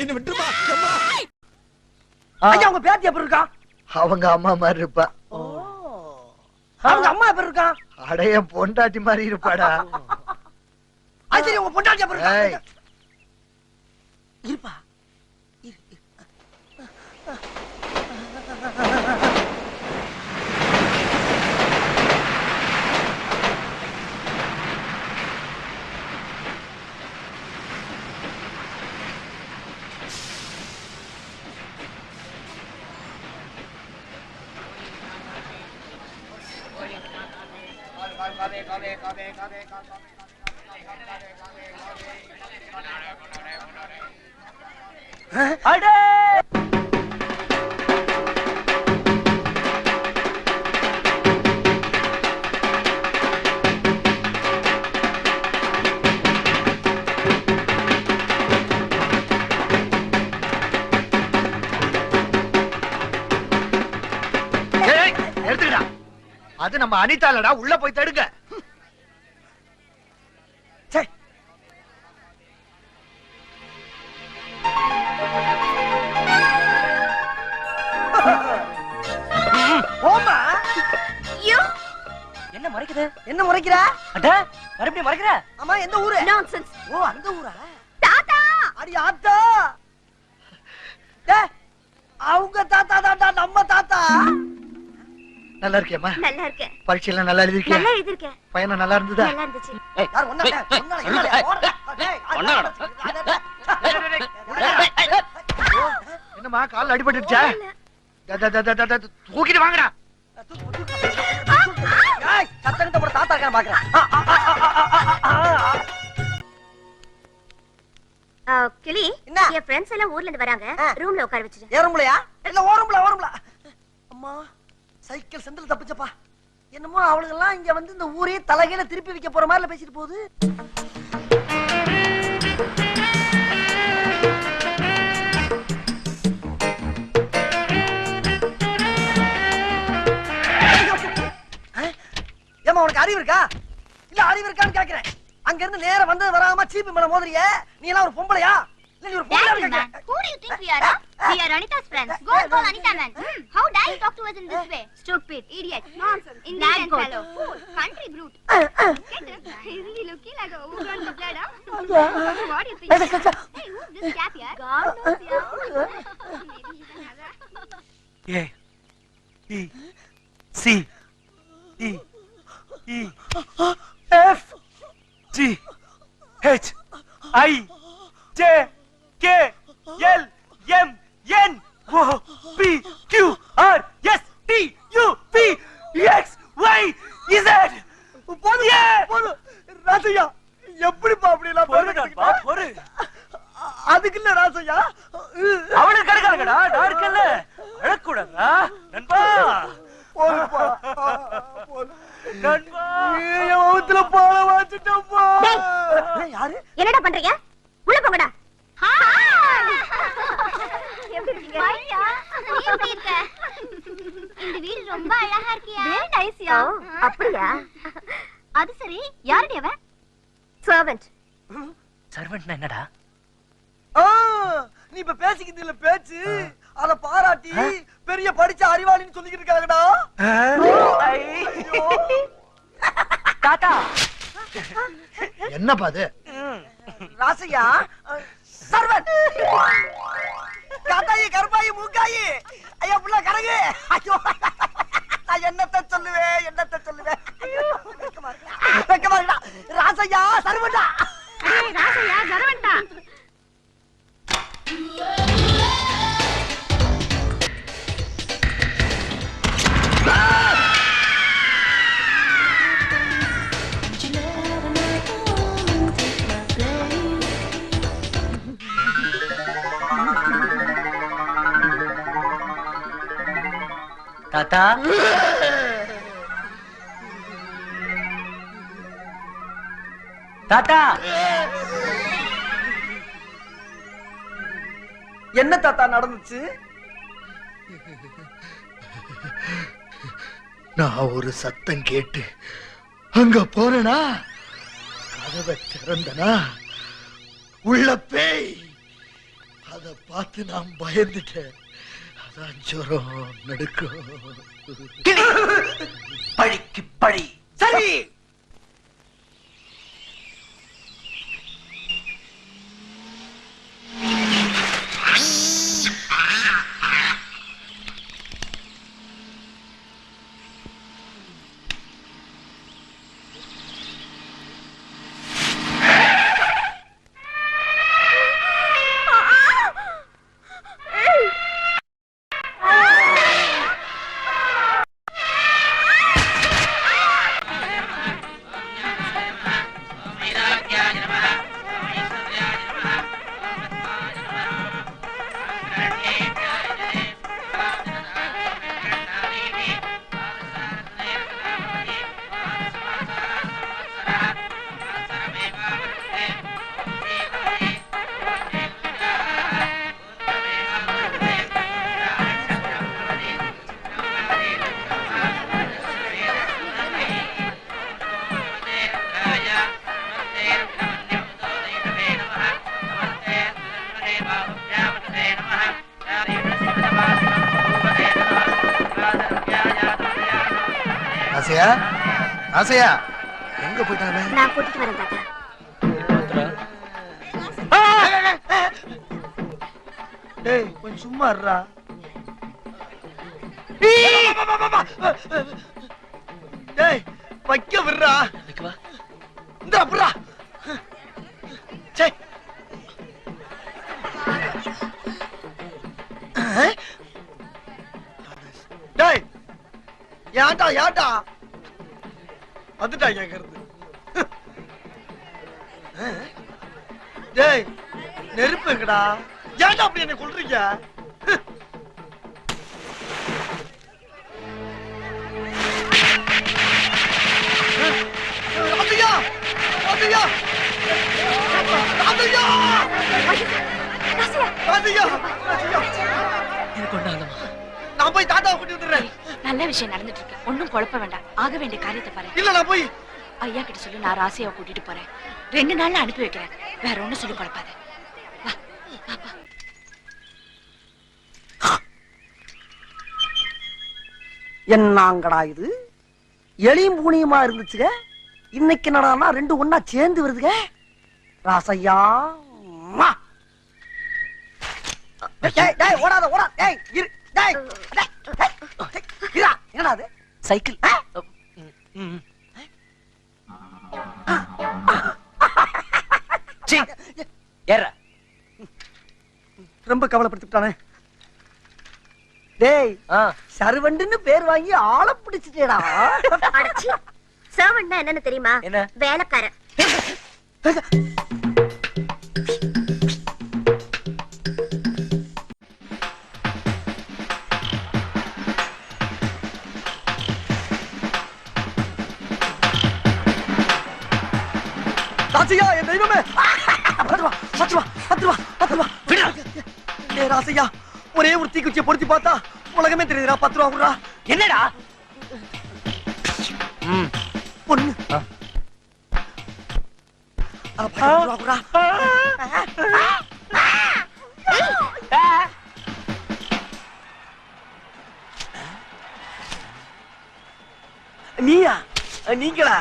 என்ன விட்டுருமா? ஐயா உங்க பேத்தி எப்படி இருக்கா? அவங்க அம்மா மாதிரி இருப்பா. அவங்க அம்மா எப்படி இருக்கா? அடைய பொண்டாட்டி மாதிரி இருப்பாடா. சரி உங்க பொண்டாட்டி எப்படி இருக்கா? இருப்பா. அது நம்ம அனிதாலடா, உள்ள போய் தடுங்க. என்ன முறைக்குது? என்ன முறைக்கிற? அட மறுபடியும் முறைக்கிற? ஆமா எந்த ஊரு? நான்சென்ஸ். ஓ அந்த ஊரா? தாத்தா அடி ஆத்தா. டேய் அவங்க தாத்தா தாத்தா நம்ம தாத்தா. நல்லா இருக்கேம்மா? நல்லா இருக்கேன். பரீட்சையெல்லாம் நல்லா எழுதிருக்கியா? நல்லா எழுதிருக்கேன். பையனா நல்லா இருந்ததா? நல்லா இருந்துச்சு. யார் என்னம்மா கால்ல அடிபட்டுச்சா? தூக்கிட்டு வாங்கடா. சத்தனத்தை போட தாத்தா இருக்கான்னு பாக்குறேன். கிளி, என் ஃப்ரெண்ட்ஸ் எல்லாம் ஊர்ல இருந்து வராங்க. ரூம்ல உட்கார வச்சிரு. ஏ ரூம்லயா? இல்ல ஓரம்ல. அம்மா சைக்கிள் செந்தில் தப்பிச்சப்பா. என்னமோ அவளுங்க எல்லாம் இங்க வந்து இந்த ஊரே தலைகையில திருப்பி வைக்க போற மாதிரி பேசிட்டு போகுது. ஏமா உனக்கு அறிவு இருக்கா? இல்ல அறிவு இருக்கான்னு கேக்குறேன். அங்க இருந்து நேரா வந்து வராம சீப்பு மேல மோதுறிய. நீ எல்லாம் ஒரு பொம்பளையா? இல்ல நீ ஒரு பொம்பளையா? Who do you think we are? We are Anita's friends. Go and call Anita man. How dare you talk to us in this way? Stupid, idiot, nonsense, Indian fellow, fool, country brute. Isn't he looking like a woman with blood? What do you think? Hey, who's this chap here? God knows, yeah. A B C E E F G H I J K L M N O P Q R S T U V X Y Z. போது ராசையா எப்படிப்பா அப்படி எல்லாம் பொறு. அதுக்கு இல்ல ராசையா, அவனுக்கு கிடைக்காங்கடா. நான் இருக்கல, அழக்கூடாதா நண்பா? போதுப்பா நண்பா என் வவுத்துல பால வாச்சிட்டப்பா. யாரு? என்னடா பண்றீங்க? உள்ள போங்கடா. எப்படி இருக்கீங்க? ஐயா நீ எப்படி இருக்க? இந்த வீடு ரொம்ப அழகா இருக்கியா? Very nice yeah. அப்படியா? அது சரி, யாருடி அவ? சர்வன்ட். சர்வன்ட்னா என்னடா? நீ இப்ப பேசிக்கிட்டு இல்ல பேச்சு, அத பாராட்டி பெரிய படிச்ச அறிவாளின்னு சொல்லிக்கிட்டு இருக்காங்கடா. தாத்தா என்னப்பா அது? ராசையா சர்வன்ட். காத்தாயி கருப்பாயி மூக்காயி ஐயா புள்ள கரகு. ஐயோ நான் என்னத்த சொல்லுவேன். வெக்கமா இருக்கா? ராசையா சர்வன்டா. ராசையா சர்வன்டா. தாத்தா தாத்தா என்ன தாத்தா நடந்துச்சு? நான் ஒரு சத்தம் கேட்டு அங்க போனா, கதவை திறந்தனா உள்ள பேய். அத அத பார்த்து நான் பயந்துட்டேன். அதான் ஜுரம் நடுக்கும். பழிக்கு பழி. சரி. ஆசையா, ஆசையா, எங்க போயிட்டாங்க? நான் கூட்டிட்டு வரேன் தாத்தா. டேய் கொஞ்சம் சும்மா இருடா. டேய் வைக்க விடுறா. வைக்கவா? இந்த அப்புறா. சே. டேய் ஏன்டா ஏன்டா வந்துட்டா கேக்குறது. டேய் நெருப்பு எங்கடா? ஏன்டா அப்படி என்ன கொல்றீங்க? ராதையா ராதையா ராதையா ராதையா எனக்கு ஒண்ணாதம்மா. நான் போய் தாத்தாவை கூட்டி வந்துடுறேன். நல்ல விஷயம் நடந்துட்டு இருக்கு. ஒண்ணும் குழப்ப வேண்டாம். ஆக வேண்டிய காரியத்தை பாரு. இல்ல நான் போய் ஐயா கிட்ட சொல்லி நான் ராசியாவை கூட்டிட்டு போறேன். 2 நாள்ல அனுப்பி வைக்கிறேன். வேற ஒண்ணும் சொல்லி குழப்பாத. வா, பாப்பா. என்னங்கடா இது எளியும் பூனியுமா இருந்துச்சுங்க. இன்னைக்கு என்னடான்னா 2 ஒண்ணா சேர்ந்து வருதுங்க. ராசையா அம்மா. டேய் டேய் ஓடாத ஓடா. டேய் இரு. டேய் டேய் டேய் இரா. என்னடா அது? சைக்கிள். ஏற. ரொம்ப கவலைப்படுத்திட்டானே. டேய் சர்வண்டுன்னு பேர் வாங்கி ஆள பிடிச்சிட்டேடா. அடச்சி. சர்வன்ட்னா என்னன்னு தெரியுமா? என்ன? வேலைக்காரன். ராசையா என் தெய்வமே. 10 ரூபா 10 ரூபா 10 ரூபா 10 ரூபா. டேய் ராசையா ஒரே ஒரு தீக்குச்சியை பொருத்தி பார்த்தா உலகமே தெரியுதுடா. 10 ரூபா குடுறா. என்னடா? பொண்ணு. 10 ரூபா குடுறா. நீயா? நீங்களா?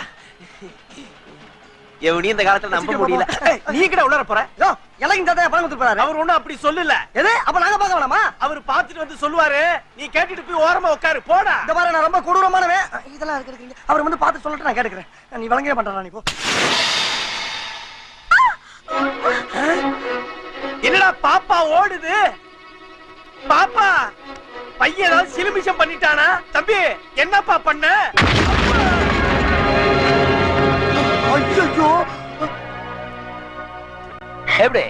எவனையும் இந்த காலத்துல நம்ப முடியல. நீ கிட்ட உள்ள போற? யோ இலகின் தாத்தா பணம் கொடுத்து போறாரு. அவர் ஒண்ணும் அப்படி சொல்லல. எது? அப்ப நாங்க பார்க்க வேணாமா? அவர் பாத்துட்டு வந்து சொல்லுவாரு. நீ கேட்டுட்டு போய் ஓரமா உட்காரு. போடா. இந்த பாரு நான் ரொம்ப கொடூரமானவன். இதெல்லாம் இருக்குங்க. அவர் வந்து பார்த்து சொல்லட்டு நான் கேட்டுக்கிறேன். நீ விளங்கவே பண்றா. நீ போ. என்னடா பாப்பா ஓடுது? பாப்பா பையன் ஏதாவது சிலுமிஷம் பண்ணிட்டானா? தம்பி என்னப்பா பண்ண? ஐயோ எப்படி?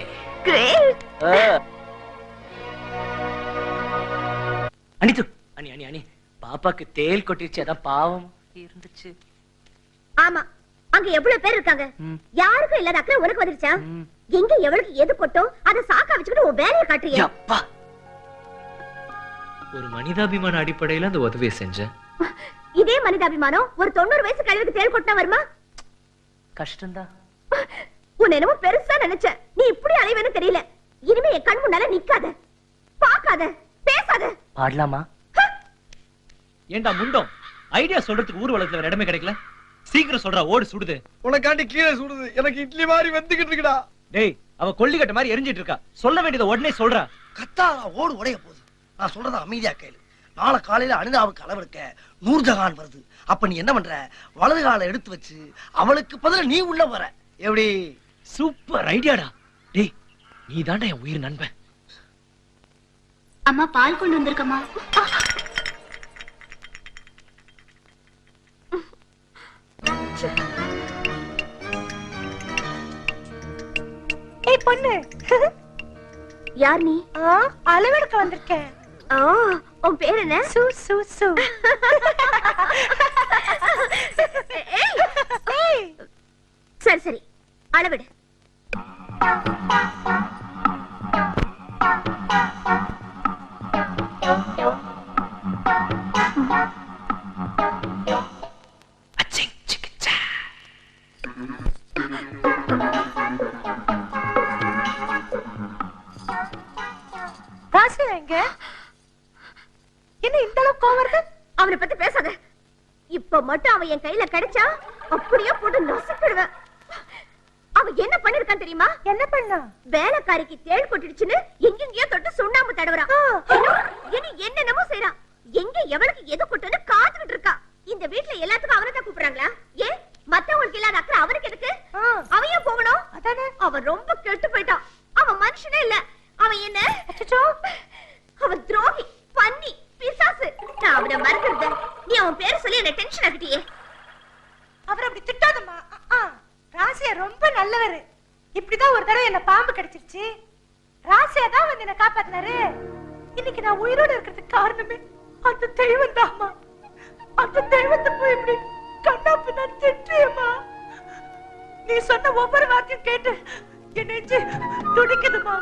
Great. அனிது அனி அனி அனி பாப்பாக்கு தேல் கொட்டிருச்சு. அதான் பாவம் இருந்துச்சு. ஆமா. அங்க எவ்வளவு பேர் இருக்காங்க. யாருக்கும் இல்லாத அக்கறை உனக்கு வந்துருச்சா? எங்க எவளுக்கு எது கொட்டோ அத சாக்கா வச்சுக்கிட்டு உன் வேலையை காட்டுறியா? அப்பா ஒரு மனிதாபிமான அடிப்படையில அந்த உதவியை செஞ்சேன். இதே மனிதாபிமானம் ஒரு 90 வயசு கழுவுக்கு தேல் கொட்டினா வருமா? கஷ்டம்தான். உன்னை என்னமோ பெருசா நினைச்ச. நீ இப்படி அலைவேன்னு தெரியல. இனிமே என் கண் முன்னால நிக்காத, பாக்காத, பேசாத. பாடலாமா? ஏண்டா முண்டம், ஐடியா சொல்றதுக்கு ஊர் வளத்துல வேற இடமே கிடைக்கல. சீக்கிரம் சொல்றா, ஓடு சுடுது. உனக்காண்டி கீழே சுடுது, எனக்கு இட்லி மாதிரி வந்துகிட்டு இருக்குடா. டேய், அவ கொல்லிக்கட்ட மாதிரி எரிஞ்சிட்டு இருக்கா. சொல்ல வேண்டியதை உடனே சொல்றா. கத்தாரா ஓடு உடைய போகுது. நான் சொல்றத அமைதியா கேளு. நாளை காலையில அனிதாவுக்கு அளவெடுக்க நூர்ஜஹான் வருது. அப்ப நீ என்ன பண்ற, வலது காலை எடுத்து வச்சு அவளுக்கு பதிலா நீ உள்ள வர. எப்படி? சூப்பர் ஐடியாடா. டேய், நீ தாண்டா என் உயிர் நண்பன். அம்மா பால் கொண்டு வந்திருக்கம்மா. ஏய் பொண்ணு, யார் நீ? அளவெடுக்க வந்திருக்கேன். உன் பேர் என்ன? சு சு சு. சரி சரி, அளவிடு. ராசி எங்க? என்ன இந்த அளவுக்கு கோவம் வருது? அவனை பத்தி பேசாத. இப்ப மட்டும் அவன் என் கையில கிடைச்சா அப்படியே போட்டு நசுக்கிடுவேன். அவன் என்ன பண்ணிருக்கான் தெரியுமா? என்ன பண்ணா? வேலைக்காரிக்கு தேள் கொட்டிடுச்சுன்னு எங்கெங்கயோ தொட்டு சுண்ணாம்பு தடவுறான். இனி என்னென்னமோ செய்யறான். எங்க எவளுக்கு எது கொட்டுன்னு காத்துக்கிட்டு இருக்கா. இந்த வீட்டுல எல்லாத்துக்கும் அவனை தான் கூப்பிடுறாங்களா? ஏன் மத்தவங்களுக்கு இல்லாத அக்கறை அவனுக்கு எதுக்கு? அவன் ஏன் போகணும்? அதானே. அவன் ரொம்ப கெட்டு போயிட்டான். அவன் மனுஷனே இல்ல. அவன் என்ன? அவன் துரோகி, பன்னி, பிசாசு. நான் அவனை மறக்கிறது. நீ அவன் பேரை சொல்லி என்ன டென்ஷன் ஆக்கிட்டியே. அவர் அப்படி திட்டாதம்மா. ராசியா ரொம்ப நல்லவரு. இப்படிதான் ஒரு தடவை என்ன பாம்பு கடிச்சிருச்சு. ராசியா தான் வந்து என்ன காப்பாத்தினாரு. இன்னைக்கு நான் உயிரோட இருக்கிறதுக்கு காரணமே அந்த தெய்வம் தான்மா. அந்த தெய்வத்தை போய் இப்படி கண்ணாப்பு நான் திட்டியம்மா. நீ சொன்ன ஒவ்வொரு வார்த்தையும் கேட்டு என் நெஞ்சு துடிக்குதுமா.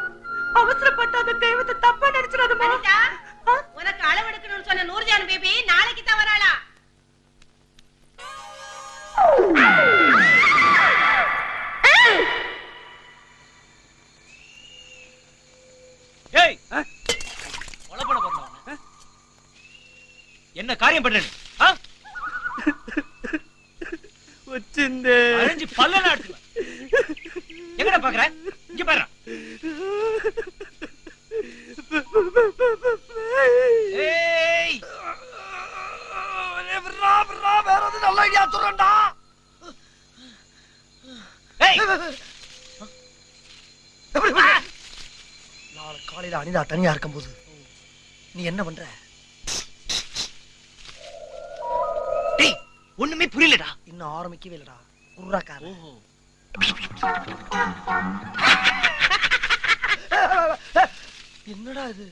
அவசரப்பட்ட அந்த தெய்வத்தை தப்பா நினைச்சிடாதம்மா. உனக்கு அளவெடுக்கணும்னு சொன்ன நூர்ஜான் பேபி நாளைக்கு தான் வராளா? ஏய், கொலை பண்ண போறா. என்ன காரியம் பண்ற? வச்சிந்தே அரைஞ்சு பல்ல நாட்டு. எங்கடா பாக்குற? இங்க பாரு. ஏய், வேற எது நல்ல ஐடியா சொல்றேன்டா. ஏய், நாளை காலையில அனிதா தனியா இருக்கும்போது நீ என்ன பண்ற? டேய், ஒண்ணுமே புரியலடா. இன்னும் ஆரம்பிக்கவே இல்லடா. குர்ராக்கார. என்னடா இது?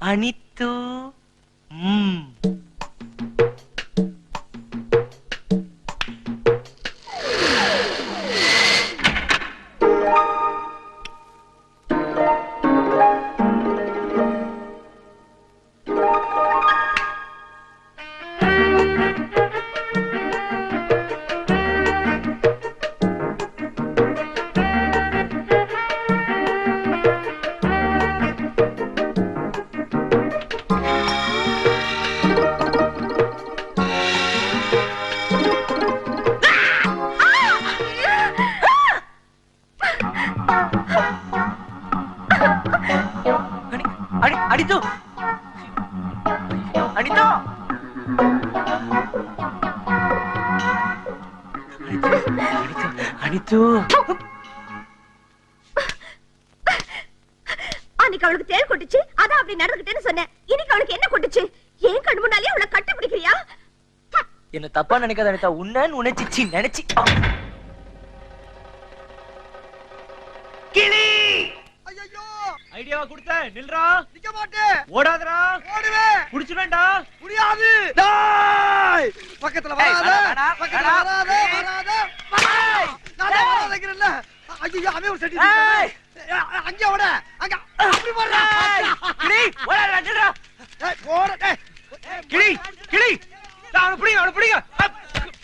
அனித்து. அனித்து, அனிதா, அனித்து. அன்னைக்கு அவளுக்கு தேள் கொட்டுச்சு, அதான் அப்படி நடந்துக்கிட்டேன்னு சொன்னேன். இன்னைக்கு அவளுக்கு என்ன கொட்டுச்சு? ஏன் கண் முன்னாலே அவளை கட்டுப்பிடிக்கிறியா? என்ன தப்பா நினைக்காத அனிதா. உன்னன்னு உணர்ச்சி நினைச்சு. கிளி, ஐயோ, ஐடியாவா கொடுத்த. நில்றா. நிக்க மாட்டேன். ஓடாதடா. ஓடுவேன். புடிச்சுவேண்டா. முடியாது. டேய், பக்கத்துல வராத. வேணாம், பக்கத்துல வராத. நான் வராதங்கறல்ல. ஐயோ, அவன் ஒரு செடி. அங்க ஓட. அங்க அப்படி போறா. கிளி, ஓடாதடா. நில்றா. டேய், போற. டேய். கிளி, கிளி. அவன புடிங்க, அவன புடிங்க.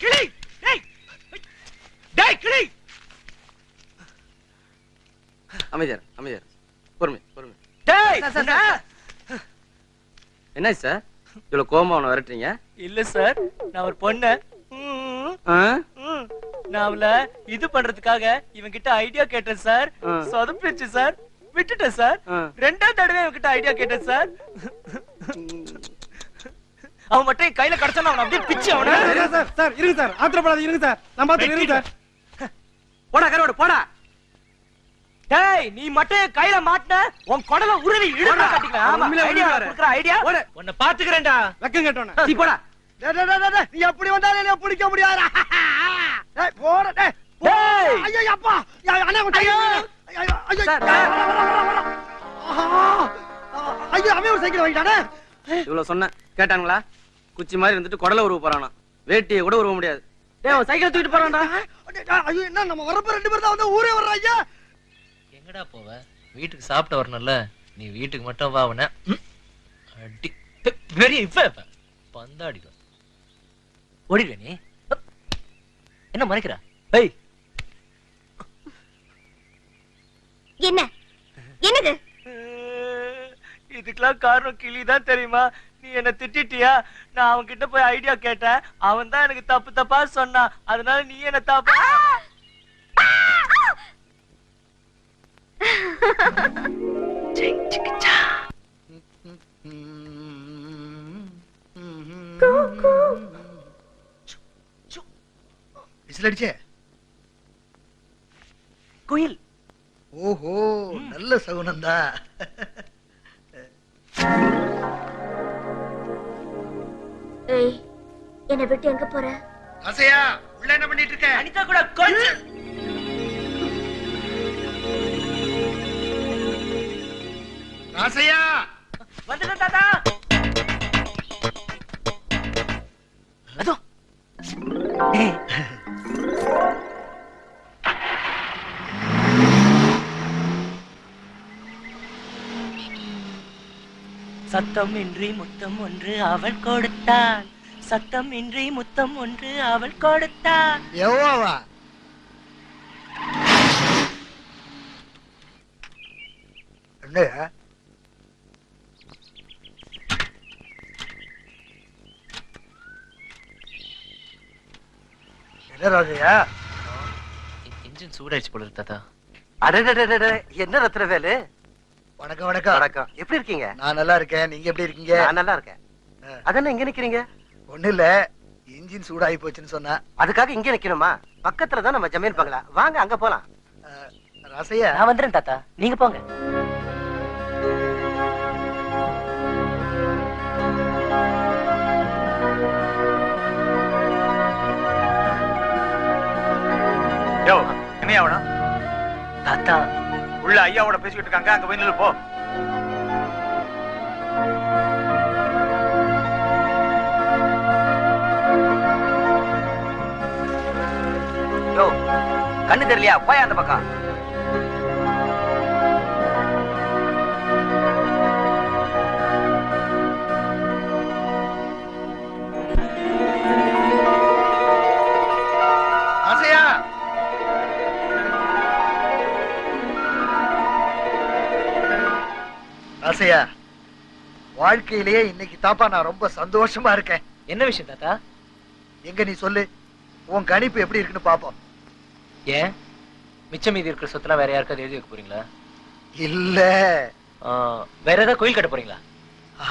கிளி. டேய். டேய் கிளி. அமைதியார் அமைதியார், பொறுமை பொறுமை. டேய் என்ன சார் இவ்வளவு கோவமா அவனை விரட்டுறீங்க? இல்ல சார், நான் ஒரு பொண்ணு ஆ? நான் அவள இது பண்றதுக்காக இவன் கிட்ட ஐடியா கேட்டேன் சார். சொதப்பிடுச்சு சார், விட்டுட்டேன் சார். ரெண்டாவது தடவை இவன் கிட்ட ஐடியா கேட்டேன் சார். அவன் மட்டும் என் கையில கிடைச்சான அவன் அப்படியே பிச்சு அவன. சார் சார் இருங்க சார், ஆத்திரப்படாதீங்க, இருங்க சார், நான் பாத்து இருங்க சார். போடா கரோடு போடா. டேய் நீ மட்டும் என் கையில மாட்டன உன் குடல உருவி இழுத்து காட்டிக்கலாம். ஆமா ஐடியா குடுக்குற ஐடியா உன்னை பாத்துக்கறேன்டா. வெக்கம் கேட்டோனே நீ போடா. நீ எப்படி வந்தாலும் என்ன பிடிக்க முடியாதா? டேய் போற டேய். டேய் ஐயோ அப்பா, அண்ணா கொஞ்சம் ஐயோ ஐயோ ஐயோ அவன் ஒரு சைக்கிள் வாங்கிட்டானே. இவ்வளவு சொன்ன கேட்டாங்களா? குச்சி மாதிரி இருந்துட்டு குடல உருவ போறானா, வேட்டியை கூட உருவ முடியாது. டேய் அவன் சைக்கிள் தூக்கிட்டு போறான்டா. ஐயோ என்ன நம்ம வரப்ப 2 பேர் தான் வந்து ஊரே வர்றாங்க. எங்கடா போவ? வீட்டுக்கு சாப்பிட்டு வரணும்ல, நீ வீட்டுக்கு மட்டும் வா. அவன அடி பெரிய இப்ப பந்தாடிக்கும் ஓடிடுவே நீ. என்ன மறைக்கிறா? ஏய் என்ன என்னது? இதுக்கெல்லாம் காரணம் கிளிதான் தெரியுமா? நீ என்ன திட்டிட்டியா? நான் அவன் கிட்ட போய் ஐடியா கேட்டேன், அவன் தான் எனக்கு தப்பு தப்பா சொன்னான். அதனால நீ என்ன தப்பா விசில் அடிச்சே. குயில். ஓஹோ, நல்ல சகுனந்தா. ஏய், என்னை விட்டு எங்க போற? ராசையா உள்ள என்ன பண்ணிட்டு இருக்க? அனிதா கூட கொஞ்சம் ராசையா வந்துட்டேன் தாத்தா. அதோ சத்தம் இன்றி முத்தம் ஒன்று அவள் கொடுத்தாள். சத்தம் இன்றி முத்தம் ஒன்று அவள் கொடுத்தாள். எவ்வாவா? என்ன என்ன ராஜையா? இன்ஜின் சூடாயிடுச்சு போல இருக்கு தாத்தா. அடடடடட, என்ன ரத்னவேலு? வணக்கம் வணக்கம். வணக்கம். எப்படி இருக்கீங்க? நான் நல்லா இருக்கேன், நீங்க எப்படி இருக்கீங்க? நான் நல்லா இருக்கேன். அதென்ன இங்க நிக்கிறீங்க? ஒண்ணு இல்ல, இன்ஜின் சூடாகி போச்சுன்னு சொன்னா. அதுக்காக இங்க நிக்கணுமா? பக்கத்துல தான் நம்ம ஜமீன் பங்களா, வாங்க அங்க போலாம். ராசையா நான் வந்துறேன் தாத்தா, நீங்க போங்க. யோ என்னையா வேணும்? தாத்தா உள்ள ஐயாவோட பேசிக்கிட்டு இருக்காங்க, அங்க போய் நில்லு போ. யோ கண்ணு தெரியலையா? போய் அந்த பக்கம். ராசையா ராசையா, வாழ்க்கையிலேயே இன்னைக்கு தாப்பா நான் ரொம்ப சந்தோஷமா இருக்கேன். என்ன விஷயம் தாத்தா? எங்க நீ சொல்லு, உன் கணிப்பு எப்படி இருக்குன்னு பாப்போம். ஏன் மிச்சம் மீதி இருக்கிற சொத்துல வேற யாருக்காவது எழுதி வைக்க போறீங்களா? இல்ல வேற ஏதாவது கோயில் கட்ட போறீங்களா?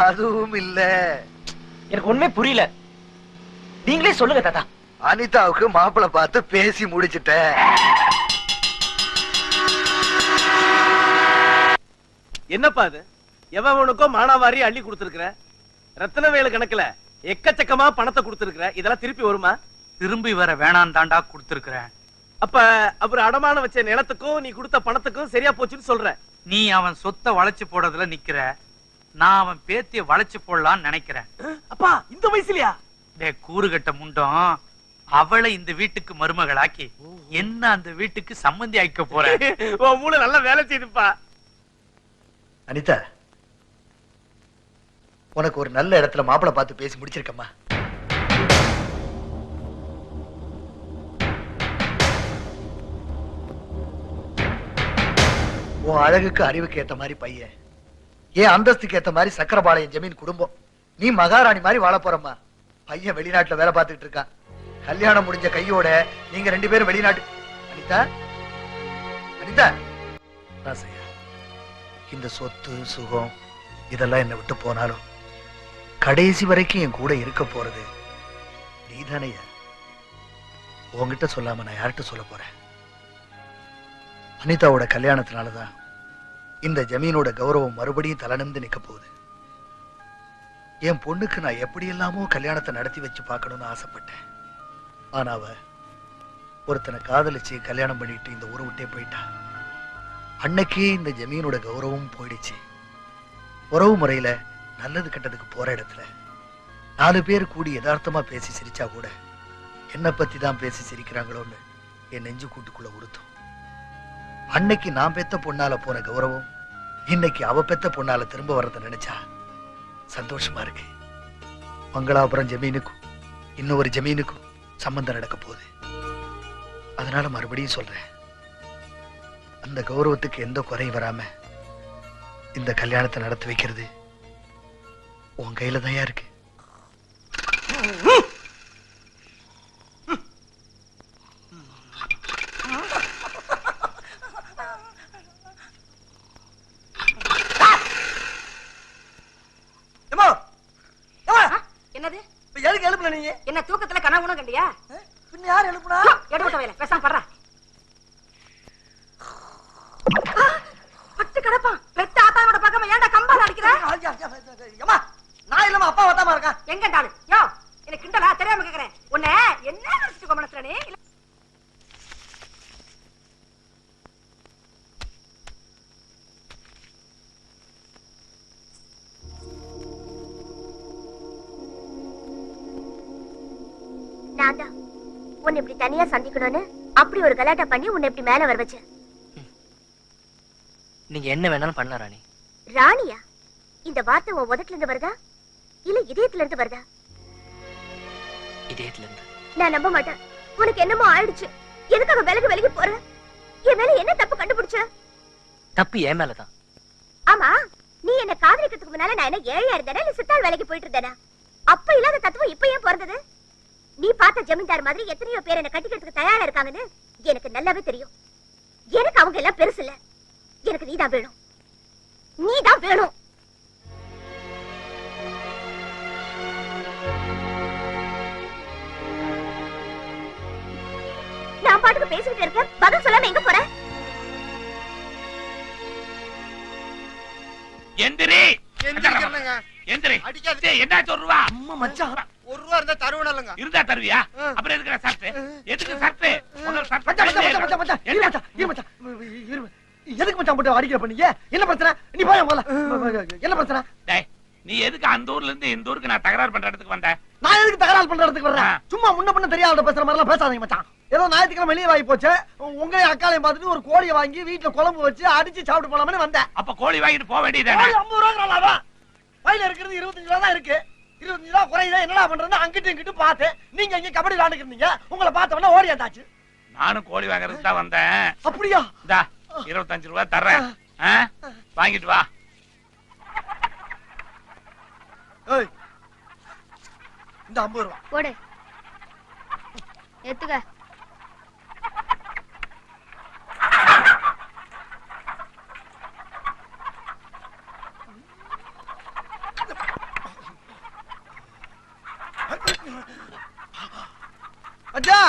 அதுவும் இல்ல. எனக்கு ஒண்ணுமே புரியல, நீங்களே சொல்லுங்க தாத்தா. அனிதாவுக்கு மாப்பிள்ளை பார்த்து பேசி முடிச்சிட்டேன். என்னப்பா அது? எவனுக்கோ மானாவாரி அள்ளி கொடுத்திருக்கிற, ரத்னவேலு கணக்குல எக்கச்சக்கமா பணத்தை கொடுத்திருக்கிற, இதெல்லாம் திருப்பி வருமா? திரும்பி வர வேணாம் தாண்டா கொடுத்திருக்கிறேன். அப்ப அவர் அடமானம் வச்ச நிலத்துக்கும் நீ கொடுத்த பணத்துக்கும் சரியா போச்சுன்னு சொல்ற. நீ அவன் சொத்தை வளைச்சு போடுறதுல நிக்கிற, நான் அவன் பேத்திய வளைச்சு போடலான்னு நினைக்கிறேன். அப்பா இந்த வயசுலயா? டே கூறுகட்ட முண்டம், அவளை இந்த வீட்டுக்கு மருமகளாக்கி என்ன அந்த வீட்டுக்கு சம்மந்தி ஆக்க போறேன். உன் மூளை நல்லா வேலை செய்துப்பா. அனிதா, உனக்கு ஒரு நல்ல இடத்துல மாப்பிள்ளை பார்த்து பேசி முடிச்சிருக்கம்மா. உன் அழகுக்கு அறிவுக்கு ஏத்த மாதிரி பையன், ஏன் அந்தஸ்துக்கு ஏத்த மாதிரி சக்கரபாளையம் ஜமீன் குடும்பம். நீ மகாராணி மாதிரி வாழ போறம்மா. பையன் வெளிநாட்டுல வேலை பார்த்துட்டு இருக்கான். கல்யாணம் முடிஞ்ச கையோட நீங்க 2 பேரும் வெளிநாட்டு. அனிதா, அனிதா, ராசையா, இந்த சொத்து சுகம் இதெல்லாம் என்னை விட்டு போனாலும் கடைசி வரைக்கும் என் கூட இருக்க போறது நீதானையா. உன்கிட்ட சொல்லாம நான் யார்கிட்ட சொல்ல போறேன்? அனிதாவோட கல்யாணத்தினாலதான் இந்த ஜமீனோட கௌரவம் மறுபடியும் தலைநிமிந்து நிக்க போகுது. என் பொண்ணுக்கு நான் எப்படி எல்லாமோ கல்யாணத்தை நடத்தி வச்சு பார்க்கணும்னு ஆசைப்பட்டேன். ஆனா அவ ஒருத்தனை காதலிச்சு கல்யாணம் பண்ணிட்டு இந்த ஊரை விட்டே போயிட்டா. அன்னைக்கே இந்த ஜமீனோட கௌரவம் போயிடுச்சு. உறவு முறையில நல்லது கெட்டதுக்கு போற இடத்துல 4 பேர் கூடி யதார்த்தமா பேசி சிரிச்சா கூட என்ன பத்தி தான் பேசி சிரிக்கிறாங்களோன்னு என் நெஞ்சு கூட்டுக்குள்ள உறுத்தும். அன்னைக்கு நான் பெத்த பொண்ணால போன கௌரவம் இன்னைக்கு அவ பெத்த பொண்ணால திரும்ப வர்றத நினைச்சா சந்தோஷமா இருக்கு. மங்களாபுரம் ஜமீனுக்கும் இன்னொரு ஜமீனுக்கும் சம்பந்தம் நடக்க போகுது. அதனால மறுபடியும் சொல்றேன், அந்த கௌரவத்துக்கு எந்த குறையும் வராம இந்த கல்யாணத்தை நடத்தி வைக்கிறது உன் கையில தான் இருக்கு. என்னது எதுக்கு எழுப்புன நீங்க? என்ன தூக்கத்துல கனவுன கண்டியா? பின்ன யார் எழுப்புனா? எடுபட்ட வேலை பேசாம படுறா. பட்டு கிடப்பான். பெத்த ஆத்தாவோட பக்கமா ஏன்டா கம்பால அடிக்கிற? அம்மா, நான் இல்லம்மா, அப்பா வத்தாம இருக்கா. எங்கண்டாளு? யோ, எனக்கு கிண்டலா தெரியாம கேக்குறேன். உன்னை என்ன நினைச்சிட்டு மனசுல நீ? நான் தான் உன்னை இப்படி தனியா சந்திக்கணும்னு அப்படி ஒரு கலாட்டா பண்ணி உன்னை இப்படி மேல வர வச்சேன். நீங்க என்ன வேணாலும் பண்ணலாம் ராணி. ராணியா? இந்த வார்த்தை உன் உதட்டுல இருந்து வருதா இல்ல இதயத்துல இருந்து வருதா? இதயத்துல இருந்து. நான் நம்ப மாட்டேன். உனக்கு என்னமோ ஆயிடுச்சு. எதுக்காக விலகி போற? என் மேல என்ன தப்பு கண்டுபிடிச்ச? தப்பு என் மேலதான். ஆமா, நீ என்ன காதலிக்கிறதுக்கு முன்னால நான் என்ன ஏழையா இருந்தேனா இல்ல சித்தாள் வேலைக்கு போயிட்டு இருந்தேனா? அப்ப இல்லாத தத்துவம் இப்ப ஏன் பிறந்தது? நீ பார்த்த ஜமீன்தார் மாதிரி எத்தனையோ பேர் என்ன கட்டிக்கிறதுக்கு தயாரா இருக்காங்கன்னு எனக்கு நல்லாவே தெரியும். எனக்கு அவங்க எல்லாம் பெருசு இல்ல. எனக்கு நீதான் வேணும். நீதான் வேணும். நான் பாட்டுக்கு பேசிக்கிட்டு இருக்கேன், பதில் சொல்லாம எங்க போற? எந்திரி எந்திரிக்கிறேங்க. எந்திரி. அடிக்காதே. என்ன ரூபா? அம்மா மச்சான், 1 ரூபா இருந்தா தருவனல்லங்க. இருந்தா தருவியா? அப்புறம் எதுக்கு சர்ட்? எதுக்கு சர்ட்? முதல்ல சர்ட். மச்சான், மச்சான், மச்சான், மச்சான், இரு மச்சான், இரு மச்சான், இரு. எதுக்கு மச்சான் போட்டு அடிக்கிற பண்ணீங்க? என்ன பிரச்சனை? நீ போய் முதல்ல. என்ன பிரச்சனை? டேய், நீ எதுக்கு அந்த ஊர்ல இருந்து இந்த ஊருக்கு நான் தகராறு பண்ற இடத்துக்கு வந்த? நான் எதுக்கு தகராறு பண்ற இடத்துக்கு வர்றேன்? சும்மா முன்ன பண்ண தெரியாத பேசுற மாதிரி எல்லாம் பேசாதீங்க மச்சான். ஏதோ ஞாயிற்றுக்கிழமை வெளியே வாங்கி போச்சு, உங்களையும் அக்காலையும் பார்த்துட்டு ஒரு கோழியை வாங்கி வீட்டுல குழம்பு வச்சு அடிச்சு சாப்பிட்டு போலாம்னு வந்தேன். அப்ப கோழி வாங்கிட்டு போக வேண்டியதானே? 50 ரூபா வயல இருக்கிறது 25 ரூபா தான் இருக்கு. 25 ரூபா குறையுதா என்னடா பண்றது? அங்கிட்டு இங்கிட்டு பார்த்தேன். நீங்க இங்க கபடி விளையாண்டுக்கிறீங்க. உங்களை பார்த்தவன ஓடி வந்தாச்சு. நானும் கோழி வாங்குறதுக்கு தான் வந்தேன். அப்படியா? இந்தா 25 ரூபா தர்றேன். வாங்கிட்டு வா. ஏய், இந்த 50 ரூபா போடு. எடுத்துக்க. அச்சா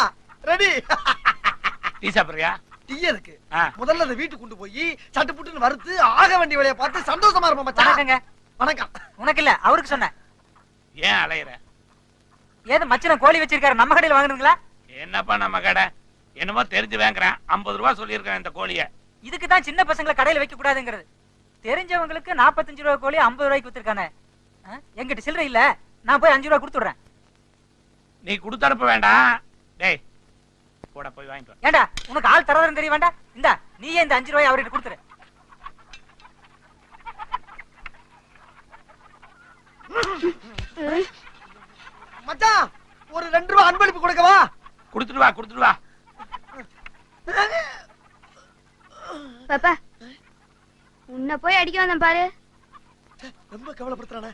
ரெடி. டீ சாப்பிடுறியா? டீ இருக்கு. முதல்ல அதை வீட்டுக்கு கொண்டு போய் சட்டு புட்டுன்னு வறுத்து ஆக வேண்டிய வேலையை பார்த்து சந்தோஷமா இருப்போம் மச்சான். வணக்கங்க. வணக்கம். உனக்கு இல்ல, அவருக்கு சொன்னேன். ஏன் அலையற? ஏது மச்சன கோழி வச்சிருக்காரு, நம்ம கடையில வாங்குறீங்களா? என்னப்பா நம்ம கடை? என்னமோ தெரிஞ்சு வாங்குறேன். 50 ரூபா சொல்லியிருக்கேன் இந்த கோழிய. இதுக்கு தான் சின்ன பசங்களை கடையில வைக்க கூடாதுங்கிறது. தெரிஞ்சவங்களுக்கு 45 ரூபா கோழி 50 ரூபாய்க்கு வித்துருக்கானே. எங்கிட்ட சில்லறை இல்ல, நான் போய் 5 ரூபா கொடுத்துடுறேன். நீ கொடுத்து அனுப்ப வேண்டாம். டேய் போட, போய் வாங்கிட்டு வா. ஏண்டா உனக்கு ஆள் தரதுன்னு தெரிய வேண்டாம்? இந்தா நீயே இந்த 5 ரூபாய் அவர்கிட்ட கொடுத்துரு. மச்சான், ஒரு 2 ரூபா அன்பளிப்பு கொடுக்கவா? கொடுத்துட்டு வா, கொடுத்துட்டு வா. பாப்பா, உன்னை போய் அடிக்க வந்தேன் பாரு. ரொம்ப கவலைப்படுத்துறானே.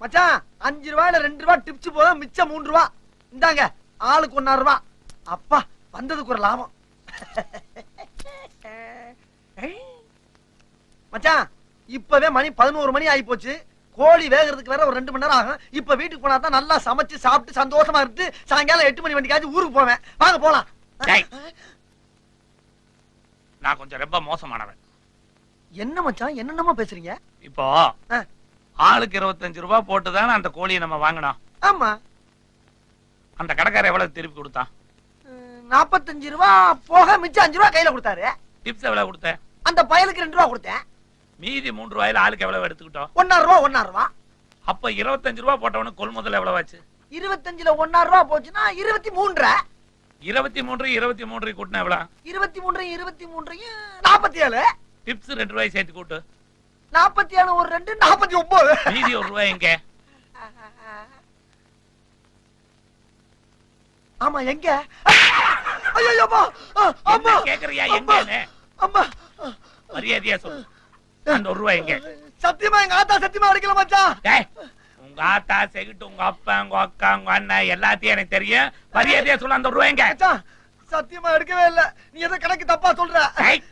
மச்சான் 5 ரூபாயில 2 ரூபாய் டிப்ஸ் போக மிச்சம் 3 ரூபாய். இந்தாங்க ஆளுக்கு 1.5 ரூபாய். அப்பா வந்ததுக்கு ஒரு லாபம். மச்சான் இப்பவே மணி 11 மணி ஆகி போச்சு. கோழி வேகிறதுக்கு வேற ஒரு 2 மணி நேரம் ஆகும். இப்ப வீட்டுக்கு போனா தான் நல்லா சமைச்சு சாப்பிட்டு சந்தோஷமா இருந்து சாயங்காலம் 8 மணி வண்டிக்காச்சும் ஊருக்கு போவேன். வாங்க போலாம். நான் கொஞ்சம் ரொம்ப மோசமானவன். என்ன மச்சான் என்னென்னமா பேசுறீங்க? இப்போ ஆளுக்கு 25 ரூபாய் போட்டுதானே அந்த கோழியை நம்ம வாங்கினோம். ஆமா. அந்த கடைக்காரர் எவ்வளவு திருப்பி கொடுத்தான்? 45 ரூபாய் போக மிச்சம் 5 ரூபாய் கையில கொடுத்தாரு. டிப்ஸ் எவ்வளவு கொடுத்த? அந்த பயலுக்கு 2 ரூபாய் கொடுத்தேன். மீதி 3 ரூபாயில ஆளுக்கு எவ்வளவு எடுத்துக்கிட்டோம்? 1.5 ரூபாய் 1.5 ரூபாய். அப்ப 25 ரூபாய் போட்டவனுக்கு கொள்முதல் எவ்வளவு ஆச்சு? 25ல 1.5 ரூபாய் போச்சுன்னா 23. 23 கூட்டினா எவ்வளவு? 23 47. டிப்ஸ் 2 ரூபாய் சேர்த்து கூட்டு. 47 ஒரு 2 49. மீதி 1 ரூபாய் எங்க? ஆமா எங்க? ஐயோ அம்மா அம்மா கேக்குறியா எங்கன்னு? அம்மா மரியாதையா சொல்லு. அந்த 1 ரூபாய் எங்க? சத்தியமா எங்க ஆத்தா சத்தியமா அடிக்கல மச்சான். டேய் உங்க ஆத்தா செகிட்டு உங்க அப்பா உங்க அக்கா உங்க அண்ணன் எல்லாத்தையும் எனக்கு தெரியும். மரியாதையா சொல்ல அந்த 1 ரூபாய் எங்க? மச்சான் சத்தியமா எடுக்கவே இல்ல. நீ ஏதோ கணக்கு தப்பா சொல்ற. டேய்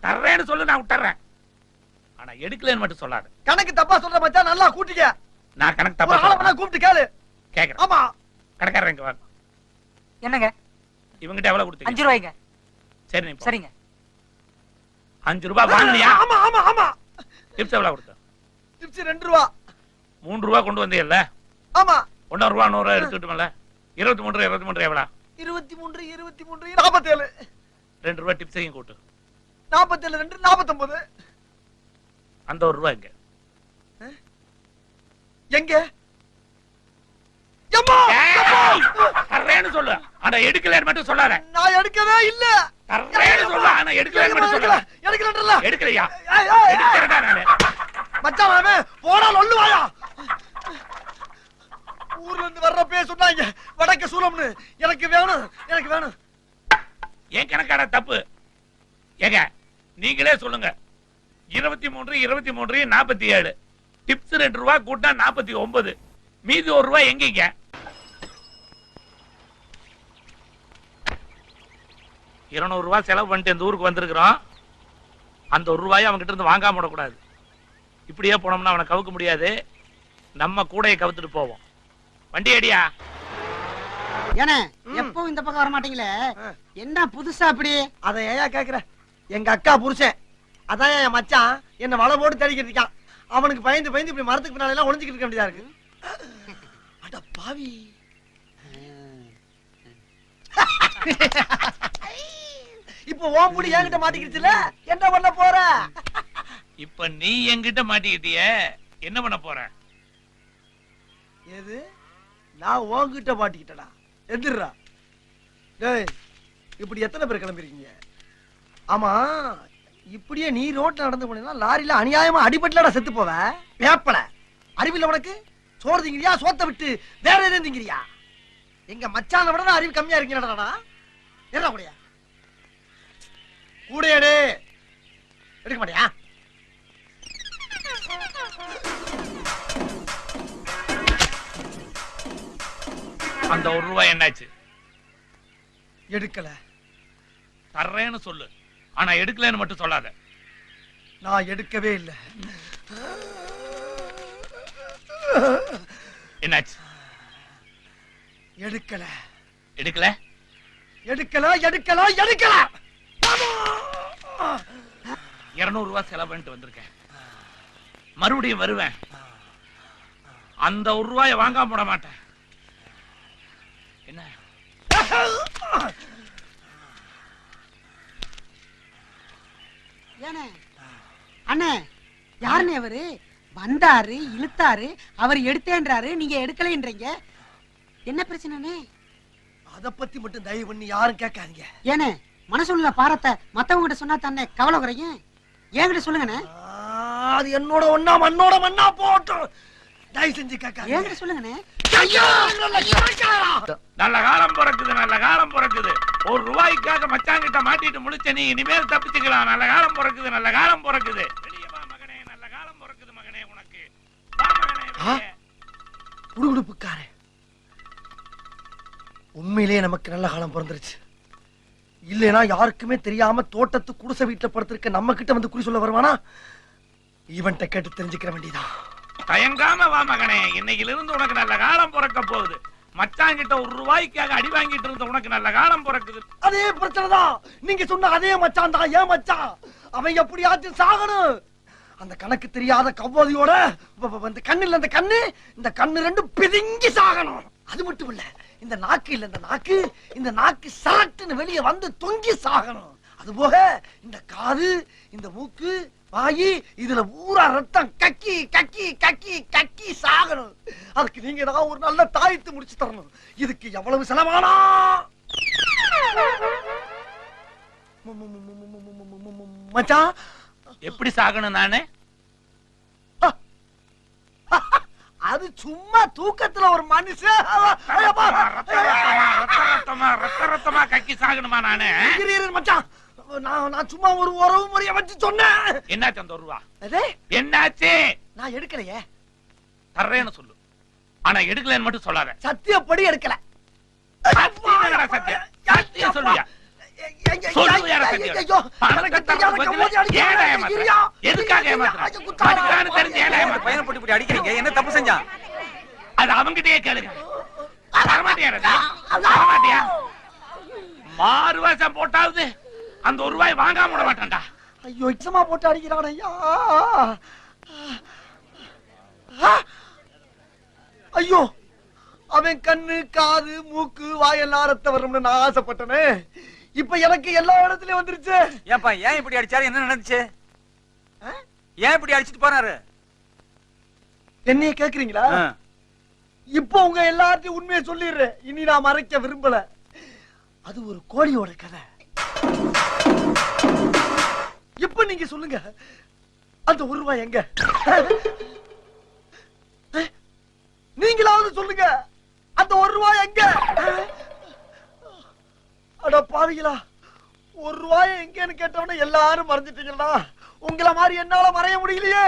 தர்றேன்னு சொல்லு நான் விட்டுறேன். ஆனா எடுக்கலன்னு மட்டும் சொல்லாத. கணக்கு தப்பா சொல்ற மச்சான். நல்லா கூட்டிக்க. நான் கணக்கு தப்பா ஒரு ஆளை வேணா கூப்பிட்டு கேளு. கேக்குறேன். ஆமா. கடைக்காரர் எங்க வா. என்னங்க? இவங்கிட்ட எவ்வளவு கொடுத்தீங்க? 5 ரூபாய்ங்க. சரி நீ போ. சரிங்க. 5 ரூபாய் வாங்குனியா? ஆமா ஆமா ஆமா. டிப்ஸ் எவ்வளவு கொடுத்த? டிப்ஸ் 2 ரூபாய். 3 ரூபாய் கொண்டு வந்தீல்ல? ஆமா. 1.5 ரூபாய் 100 ரூபாய் எடுத்துட்டோம்ல? 23 எவ்வளவு? 23 47. 2 ரூபாய் டிப்ஸையும் கூட்டு. 47 2 49. அந்த 1 ரூபாய் எங்க? எங்க? அம்மா தர்றேன்னு சொல்லு. ஆனா எடுக்கலன்னு மட்டும் சொல்லாத. நான் எடுக்கவே இல்ல. தர்றேன்னு சொல்லு. ஆனா எடுக்கலன்னு மட்டும் சொல்லாத. எடுக்கலன்றல. எடுக்கலையா? ஏய் ஏய் எடுக்கறடா நானு. மச்சான் அவன் போடா லொல்லு வாயா. ஊர்ல இருந்து வர்றப்பே சொன்னாங்க வடக்கு சூலம்னு. எனக்கு வேணும். ஏன் கணக்கான தப்பு? ஏங்க நீங்களே சொல்லுங்க. 23 47. டிப்ஸ் 2 ரூபாய் கூட்டினா 49. மீதி 1 ரூபாய் எங்கீங்க? $200 செலவு பண்ணிட்டு இந்த ஊருக்கு வந்திருக்கிறோம். அந்த 1 ரூபாயை அவன்கிட்ட இருந்து வாங்காம விடக்கூடாது. இப்படியே போனோம்னா அவனை கவுக்க முடியாது. நம்ம கூடையை கவுத்துட்டு போவோம். வண்டி அடியா. ஏனே எப்பவும் இந்த பக்கம் வர மாட்டீங்களே, என்ன புதுசா அப்படி? அத ஏயா கேக்குற? எங்க அக்கா புருஷன் அதான் என் மச்சான் என்ன வலை போட்டு தடிக்கிட்டு இருக்கான். அவனுக்கு பயந்து இப்படி மரத்துக்கு பின்னால எல்லாம் ஒளிஞ்சுக்கிட்டு இருக்க வேண்டியதா இருக்கு. அட பாவி. இப்ப ஓம்புடி என்கிட்ட மாட்டிக்கிடுச்சுல, என்ன பண்ண போற? இப்ப நீ என்கிட்ட மாட்டிக்கிட்டிய, என்ன பண்ண போற? எது? நான் உன்கிட்ட மாட்டிக்கிட்டடா. எந்திரா. டேய் இப்படி எத்தனை பேர் கிளம்பிருக்கீங்க? ஆமா இப்படியே நீ ரோட்ல நடந்து போனீங்கன்னா லாரியில அநியாயமா அடிபட்டுலடா செத்து போவ. வேப்பல அறிவில்ல உனக்கு? சோறு திங்கிறியா? சோத்தை விட்டு வேற எதுவும் திங்கிறியா? எங்க மச்சான விட அறிவு கம்மியா இருக்கீங்கடா. என்ன கூடயா கூடையடே எடுக்க மாட்டியா? அந்த 1 ரூபாய் என்னாச்சு? எடுக்கல. தர்றேன்னு சொல்லு. ஆனா எடுக்கலன்னு மட்டும் சொல்லாத. நான் எடுக்கவே இல்ல. என்னாச்சு? எடுக்கல. எடுக்கல? எடுக்கல எடுக்கல எடுக்கல. 200 ரூபாய் செலவு பண்ணிட்டு வந்திருக்கேன். மறுபடியும் வருவேன். அந்த 1 ரூபாயை வாங்காம போட மாட்டேன். என்ன ஏனே அண்ணே, யாருன்னு அவரு? வந்தாரு, இழுத்தாரு, அவர் எடுத்தேன்றாரு, நீங்க எடுக்கலைன்றீங்க. என்ன பிரச்சனை? அத பத்தி மட்டும் தயவு பண்ணி யாரும் கேட்காதீங்க. ஏனே மனசுள்ள பாரத்தை மத்தவங்க கிட்ட சொன்னா தானே கவலை குறையும். என்கிட்ட சொல்லுங்கண்ணே. அது என்னோட ஒண்ணா மண்ணோட மண்ணா போட்டும். தயவு செஞ்சு கேட்காதீங்க. ஏன் சொல்லுங்கண்ணே? ஐயோ, நல்ல கேட்காதடா. நல்ல காலம் பிறக்குது, நல்ல காலம் பிறக்குது. ஒரு ரூபாய்க்காக மச்சாங்கிட்ட மாட்டிட்டு முழிச்ச நீ இனிமேல் தப்பிச்சுக்கலாம். நல்ல காலம் பிறக்குது, நல்ல காலம் பிறக்குது. வெளியே வா மகனே, நல்ல காலம் பிறக்குது மகனே உனக்கு. வா மகனே வெளியே. குடுகுடுப்புக்காரன். உண்மையிலேயே நமக்கு நல்ல காலம் பிறந்துருச்சு. இல்லைனா யாருக்குமே தெரியாம தோட்டத்து குடிசை வீட்டுல படுத்திருக்க நம்ம கிட்ட வந்து குறி சொல்ல வருவானா? இவன்ட்ட கேட்டு தெரிஞ்சுக்கிற வேண்டியதான். தயங்காம வா மகனே, இன்னையில இருந்து உனக்கு நல்ல காலம் பிறக்க போகுது. மச்சாங்கிட்ட ஒரு ரூபாய்க்காக அடி வாங்கிட்டு இருந்த உனக்கு நல்ல காலம் பிறக்குது. அதே பிரச்சனை தான். நீங்க சொன்ன அதே மச்சான் தான் ஏன் மச்சான். அவன் எப்படியாச்சும் சாகணும். அந்த கணக்கு தெரியாத கவ்வாதியோட இந்த கண்ணுல அந்த கண்ணு, இந்த கண்ணு ரெண்டும் பிதுங்கி சாகணும். அது மட்டும் இல்ல, இந்த நாக்கு இல்ல, இந்த நாக்கு சரட்டுன்னு வெளியே வந்து தொங்கி சாகணும். அது போக இந்த காது, இந்த மூக்கு, வாயி, இதுல ஊரா ரத்தம் கக்கி கக்கி கக்கி கக்கி சாகணும். அதுக்கு நீங்க தான் ஒரு நல்ல தாயத்து முடிச்சு தரணும். இதுக்கு எவ்வளவு செலவானா? மச்சான், எப்படி சாகணும் நானு? அது சும்மா தூக்கத்துல ஒரு மனுஷன் ரத்த ரத்தமா கக்கி சாகணுமா நானு? மச்சான், நான் சும்மா ஒரு உறவு முறைய வச்சு சொன்னேன். என்னாச்சு அந்த ரூபா? அதே என்னாச்சு? நான் எடுக்கலையே. தர்றேன்னு சொல்லு, ஆனா எடுக்கலன்னு மட்டும் சொல்லாத. சத்தியப்படி எடுக்கல. சத்தியம் சத்தியம் சொல்லுயா? சொல்லுயா சத்தியம்? பணத்தை தரதுக்கு பதிலா ஏன் ஏமாத்துற? எதுக்காக ஏமாத்துற? மச்சான்னு தெரிஞ்சு ஏன் ஏமாத்துற? பையனை போட்டு இப்படி அடிக்கிறீங்க, என்ன தப்பு செஞ்சான்? அது அவங்கிட்டயே கேளுங்க. வரமாட்டியா? வரமாட்டியா? மாறு வருஷம் போட்டாவது அந்த ஒரு ரூபாய் வாங்காம விட மாட்டான்டா. ஐயோ, இச்சமா போட்டு அடிக்கிறான் ஐயா. ஐயோ, அவன் கண்ணு, காது, மூக்கு, வாயெல்லாம் ரத்த வரணும்னு நான் ஆசைப்பட்டனே. இப்ப எனக்கு எல்லா இடத்துலயும் வந்துருச்சு. ஏன்பா ஏன் இப்படி அடிச்சாரு? என்ன நடந்துச்சு? ஏன் இப்படி அடிச்சிட்டு போனாரு? என்னைய கேக்குறீங்களா? இப்ப உங்க எல்லார்ட்டையும் உண்மையை சொல்லிடுறேன். இனி நான் மறைக்க விரும்பல. அது ஒரு கோழியோட கதை. இப்ப நீங்க சொல்லுங்க, அந்த ஒரு ரூபாய் எங்க? நீங்களாவது சொல்லுங்க, அந்த ஒரு ரூபாய் எங்க? அட பாவிகளா, ஒரு ரூபாய் எங்கன்னு கேட்டவன எல்லாரும் மறைஞ்சிட்டீங்களா? உங்களை மாதிரி என்னால மறைய முடியலையே.